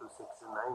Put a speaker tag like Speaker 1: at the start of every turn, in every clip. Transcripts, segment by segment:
Speaker 1: 269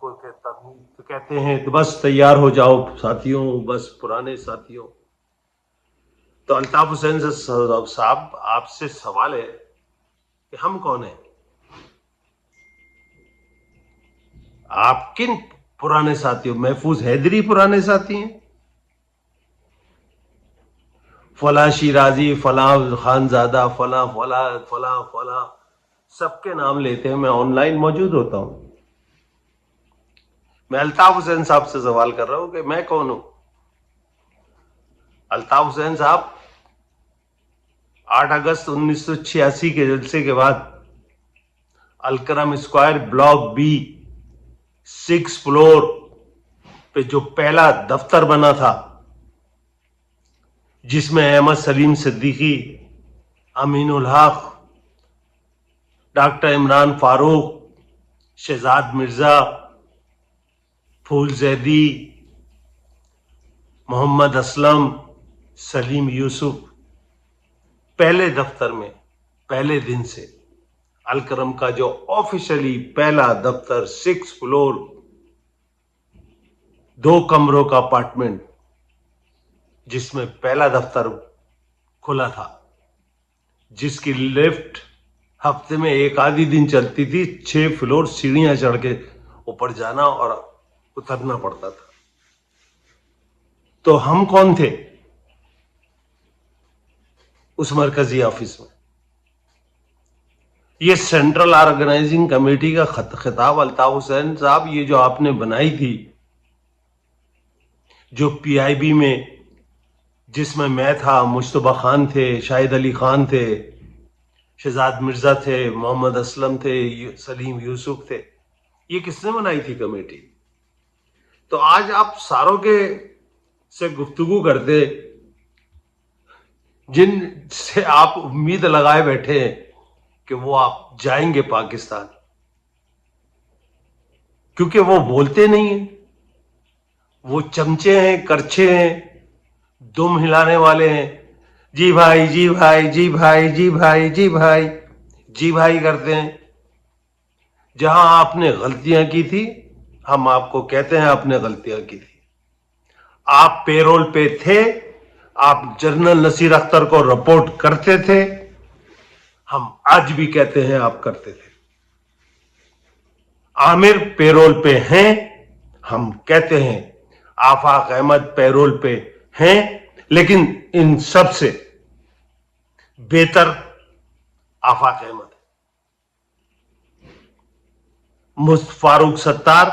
Speaker 1: کو کہتے ہیں تو بس تیار ہو جاؤ ساتھیوں، بس پرانے ساتھیوں. تو الطاف حسین صاحب آپ سے سوال ہے کہ ہم کون ہیں؟ آپ کن پرانے ساتھیوں؟ محفوظ حیدری پرانے ساتھی ہیں؟ فلاں شیرازی، فلاں خانزادہ، فلاں فلاں فلاں فلاں، سب کے نام لیتے ہیں. میں آن لائن موجود ہوتا ہوں. میں الطاف حسین صاحب سے سوال کر رہا ہوں کہ میں کون ہوں؟ الطاف حسین صاحب 8 اگست 1986 کے جلسے کے بعد Alkaram square block B 6 floor پہ جو پہلا دفتر بنا تھا، جس میں احمد سلیم صدیقی، امین الحق، ڈاکٹر عمران فاروق، شہزاد مرزا، پھول زیدی، محمد اسلم، سلیم یوسف، پہلے دفتر میں پہلے دن سے الکرم کا جو آفیشلی پہلا دفتر 6 فلور 2 کمروں کا اپارٹمنٹ، جس میں پہلا دفتر کھلا تھا، جس کی لفٹ ہفتے میں ایک آدھی دن چلتی تھی، 6 فلور سیڑھیاں چڑھ کے اوپر جانا اور اترنا پڑتا تھا. تو ہم کون تھے اس مرکزی آفس میں؟ یہ سینٹرل آرگنائزنگ کمیٹی کا خطاب الطاف حسین صاحب، یہ جو آپ نے بنائی تھی، جو پی آئی بی میں، جس میں تھا، مشتبہ خان تھے، شاہد علی خان تھے، شہزاد مرزا تھے، محمد اسلم تھے، سلیم یوسف تھے، یہ کس نے بنائی تھی کمیٹی؟ تو آج آپ ساروں کے سے گفتگو کرتے، جن سے آپ امید لگائے بیٹھے ہیں کہ وہ آپ جائیں گے پاکستان، کیونکہ وہ بولتے نہیں ہیں، وہ چمچے ہیں، کرچھے ہیں، دم ہلانے والے ہیں. جی بھائی، جی بھائی، جی بھائی، جی بھائی، جی بھائی، جی بھائی کرتے ہیں. جہاں آپ نے غلطیاں کی تھی، ہم آپ کو کہتے ہیں آپ نے غلطیاں کی تھی. آپ پیرول پہ تھے، آپ جنرل نصیر اختر کو رپورٹ کرتے تھے، ہم آج بھی کہتے ہیں آپ کرتے تھے. عامر پیرول پہ ہیں، ہم کہتے ہیں آفاق احمد پیرول پہ ہیں، لیکن ان سب سے بہتر آفاق احمد ہے. فاروق ستار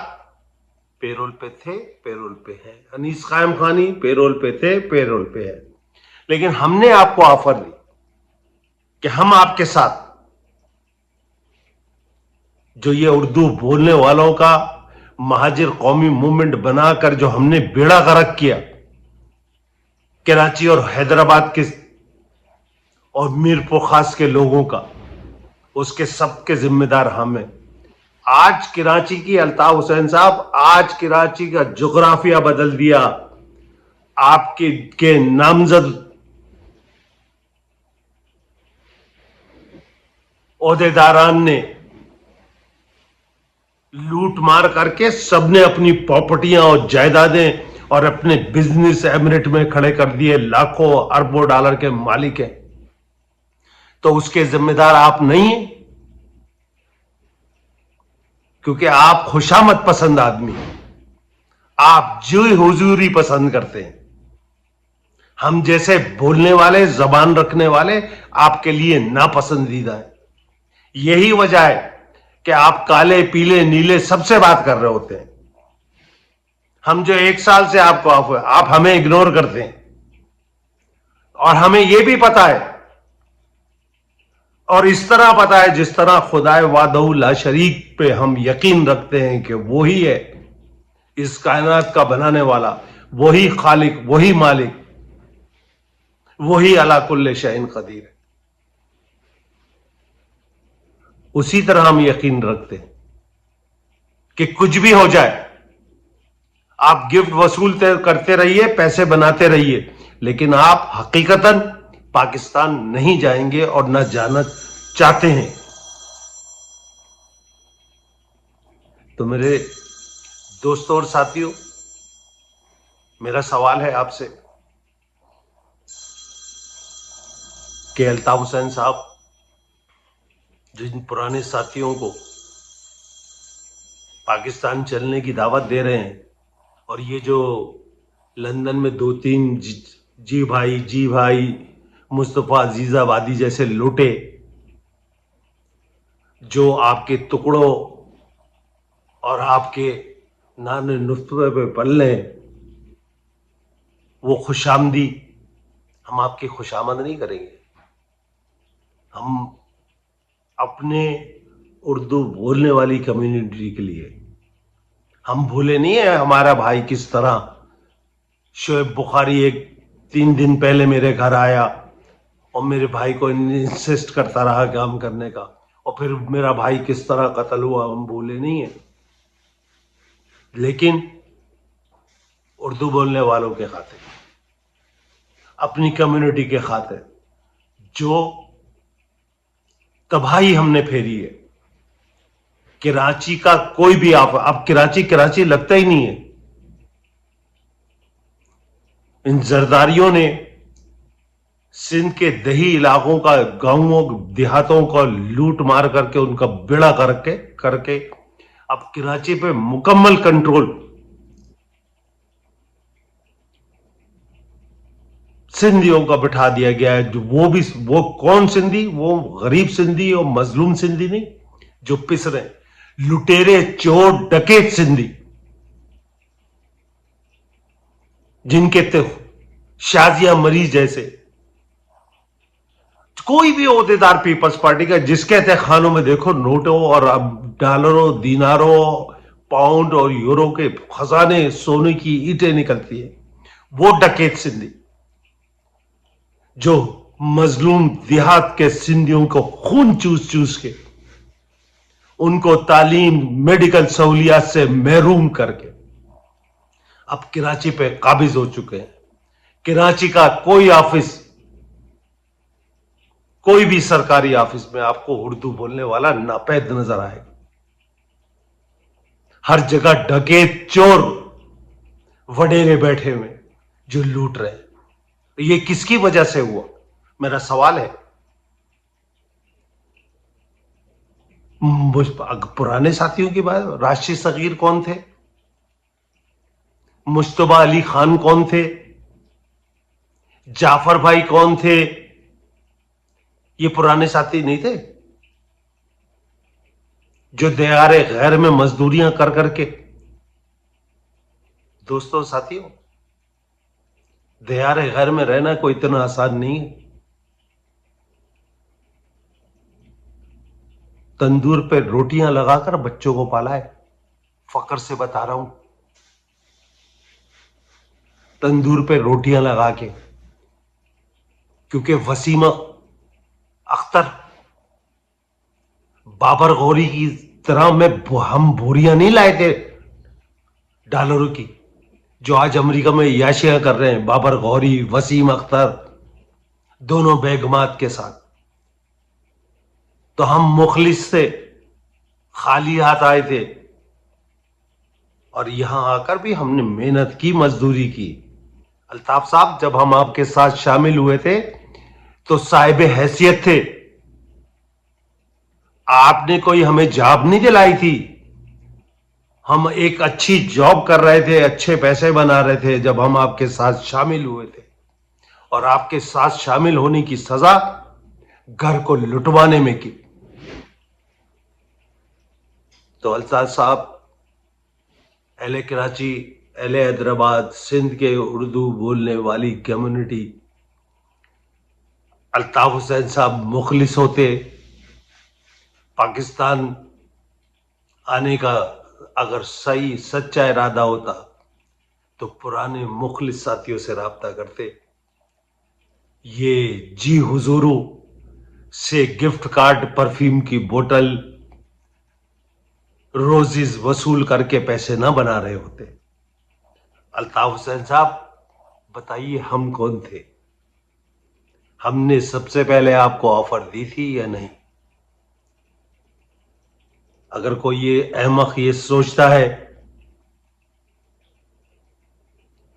Speaker 1: پیرول پہ تھے، پیرول پہ ہیں. انیس قائم خانی پیرول پہ تھے، پیرول پہ ہے. لیکن ہم نے آپ کو آفر دی کہ ہم آپ کے ساتھ جو یہ اردو بولنے والوں کا مہاجر قومی موومنٹ بنا کر جو ہم نے بیڑا غرق کیا کراچی اور حیدرآباد کے اور میرپور خاص کے لوگوں کا، اس کے سب کے ذمہ دار ہم ہیں. آج کراچی کی الطاف حسین صاحب، آج کراچی کا جغرافیہ بدل دیا. آپ کے نامزد عہدیداران نے لوٹ مار کر کے سب نے اپنی پراپرٹیاں اور جائیدادیں اور اپنے بزنس ایمریٹ میں کھڑے کر دیے، لاکھوں اربوں ڈالر کے مالک ہیں. تو اس کے ذمہ دار آپ نہیں ہیں، کیونکہ آپ خوشامد پسند آدمی ہیں، آپ جو حضوری پسند کرتے ہیں. ہم جیسے بولنے والے، زبان رکھنے والے آپ کے لیے ناپسندیدہ ہیں. یہی وجہ ہے کہ آپ کالے، پیلے، نیلے سب سے بات کر رہے ہوتے ہیں. ہم جو 1 سال سے آپ کو آپ ہمیں اگنور کرتے ہیں. اور ہمیں یہ بھی پتا ہے، اور اس طرح پتا ہے جس طرح خدائے وحدہ لا شریک پہ ہم یقین رکھتے ہیں کہ وہی ہے اس کائنات کا بنانے والا، وہی خالق، وہی مالک، وہی علی کل شیء قدیر ہے. اسی طرح ہم یقین رکھتے ہیں کہ کچھ بھی ہو جائے، آپ گفٹ وصول کرتے رہیے، پیسے بناتے رہیے، لیکن آپ حقیقتاً پاکستان نہیں جائیں گے اور نہ جانا چاہتے ہیں. تو میرے دوستوں اور ساتھیوں، میرا سوال ہے آپ سے کہ الطاف حسین صاحب جن پرانے ساتھیوں کو پاکستان چلنے کی دعوت دے رہے ہیں، اور یہ جو لندن میں 2-3 جی بھائی مصطفیٰ عزیز آبادی جیسے لوٹے جو آپ کے ٹکڑوں اور آپ کے نان نطفے پہ پل رہے ہیں، وہ خوش آمدی ہم آپ کی خوش آمد نہیں کریں گے. ہم اپنے اردو بولنے والی کمیونٹی کے لیے ہم بھولے نہیں ہیں ہمارا بھائی کس طرح شعیب بخاری 3 دن پہلے میرے گھر آیا اور میرے بھائی کو انسسٹ کرتا رہا کام کرنے کا، اور پھر میرا بھائی کس طرح قتل ہوا، ہم بھولے نہیں ہیں. لیکن اردو بولنے والوں کے خاطر، اپنی کمیونٹی کے خاطر جو تباہی ہم نے پھیری ہے، کراچی کا کوئی بھی اب کراچی لگتا ہی نہیں ہے. ان زرداریوں نے سندھ کے دیہی علاقوں کا، گاؤں دیہاتوں کا لوٹ مار کر کے ان کا بیڑا کر کے اب کراچی پہ مکمل کنٹرول سندھیوں کا بٹھا دیا گیا ہے. وہ کون سندھی؟ وہ غریب سندھی اور مظلوم سندھی نہیں جو پس رہے ہیں، لٹیرے چور ڈکیت سندھی جن کے شازیہ مریض جیسے کوئی بھی عہدیدار پیپلز پارٹی کا جس کے تحت خانوں میں دیکھو نوٹوں اور ڈالروں، دیناروں، پاؤنڈ اور یورو کے خزانے، سونے کی اینٹیں نکلتی ہیں، وہ ڈکیت سندھی جو مظلوم دیہات کے سندھیوں کو خون چوس کے ان کو تعلیم، میڈیکل سہولیات سے محروم کر کے اب کراچی پہ قابض ہو چکے ہیں. کراچی کا کوئی آفس، کوئی بھی سرکاری آفس میں آپ کو اردو بولنے والا ناپید نظر آئے گا. ہر جگہ ڈکیت چور وڈیرے بیٹھے ہوئے جو لوٹ رہے ہیں. یہ کس کی وجہ سے ہوا؟ میرا سوال ہے. پرانے ساتھیوں کی بات، راشد صغیر کون تھے؟ مشتبہ علی خان کون تھے؟ جعفر بھائی کون تھے؟ یہ پرانے ساتھی نہیں تھے جو دیار غیر میں مزدوریاں کر کے؟ دوستوں ساتھیوں، دیار غیر میں رہنا کوئی اتنا آسان نہیں ہے. تندور پہ روٹیاں لگا کر بچوں کو پالا ہے، فخر سے بتا رہا ہوں. تندور پہ روٹیاں لگا کے، کیونکہ وسیمہ اختر بابر غوری کی طرح میں ہم بوریاں نہیں لائے تھے ڈالروں کی جو آج امریکہ میں عیاشیاں کر رہے ہیں. بابر غوری، وسیم اختر، دونوں بیگمات کے ساتھ. تو ہم مخلص سے خالی ہاتھ آئے تھے، اور یہاں آ کر بھی ہم نے محنت کی، مزدوری کی. الطاف صاحب، جب ہم آپ کے ساتھ شامل ہوئے تھے تو صاحب حیثیت تھے. آپ نے کوئی ہمیں جاب نہیں دلائی تھی. ہم ایک اچھی جاب کر رہے تھے، اچھے پیسے بنا رہے تھے جب ہم آپ کے ساتھ شامل ہوئے تھے. اور آپ کے ساتھ شامل ہونے کی سزا گھر کو لٹوانے میں کی. تو الطاف صاحب، اہل کراچی، اہل حیدرآباد، سندھ کے اردو بولنے والی کمیونٹی، الطاف حسین صاحب مخلص ہوتے، پاکستان آنے کا اگر صحیح سچا ارادہ ہوتا تو پرانے مخلص ساتھیوں سے رابطہ کرتے. یہ جی حضورو سے گفٹ کارڈ، پرفیوم کی بوتل، روزز وصول کر کے پیسے نہ بنا رہے ہوتے. الطاف حسین صاحب، بتائیے ہم کون تھے؟ ہم نے سب سے پہلے آپ کو آفر دی تھی یا نہیں؟ اگر کوئی یہ احمق یہ سوچتا ہے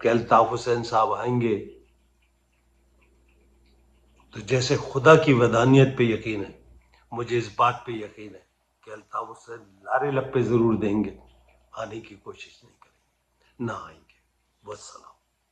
Speaker 1: کہ الطاف حسین صاحب آئیں گے تو جیسے خدا کی ودانیت پہ یقین ہے، مجھے اس بات پہ یقین ہے کہ الطاف حسین لارے لب پہ ضرور دیں گے، آنے کی کوشش نہیں کریں گے، نہ آئیں گے۔ والسلام۔